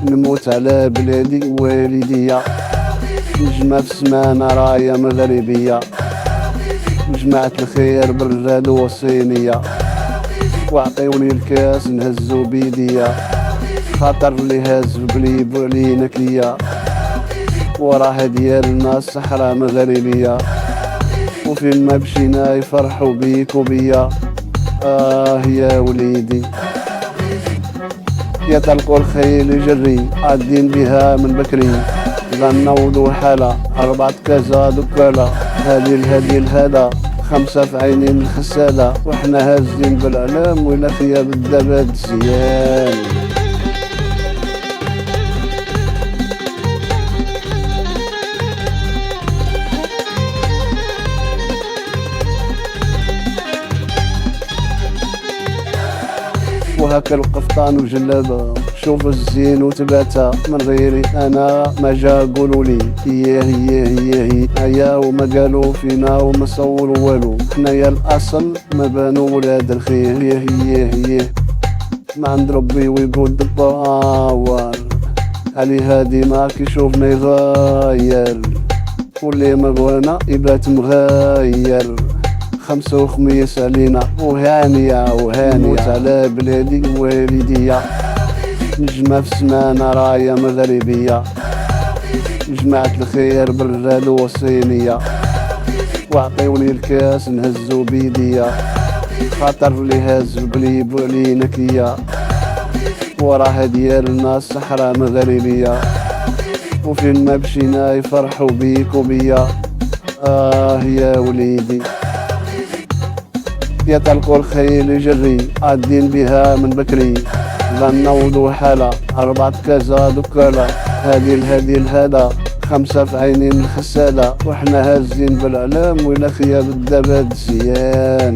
نموت على بلادي والدية، نجمة في سمانة راية مغربية، جماعة الخير بالراد والصينية، وعطيوني الكاس نهزو بيديا، خاطر اللي هاز البليب علينا كليا، وراه ديالنا الصحراء مغربية، وفين ما مشينا يفرحوا بيك وبيا. يا وليدي يطلقوا الخيل يجري عادين بها من بكري، غنوضوا حالة 4 كازا دكالة، هادي الهدى 5 في عينين الخسالة، وحنا هازين بالعلام ولا ثياب الدباد زيان. وهكا القفطان وجلابة، شوف الزين وتباتا، من غيري انا ما جا قولولي هي هيا، وما قالوا فينا وما صوروا والو، حنايا الاصل ما بانوا ولاد الخير. هي ما عند ربي ويقول الطاوال، علي هادي ما كيشوفنا يغير، واللي ما بغانا يبات مغير، 5 وخميس علينا وهانية نموت على بلادي والدية، نجمة في سمانة راية مغربية، جماعة الخير بالراد والصينية، وعطيوني الكاس نهزو بيديا، خاطر اللي هاز البليب علينا كليا، وراه ديالنا الصحراء مغربية، وفين ما مشينا يفرحوا بيك وبيا. يا وليدي يطلقوا الخيل يجري عادين بها من بكري، غنوضوا حالة 4 كازا دكالة، هادي الهدى 5 في عينين الخسالة، وحنا هازين بالعلام ولا ثياب الدباد زيان.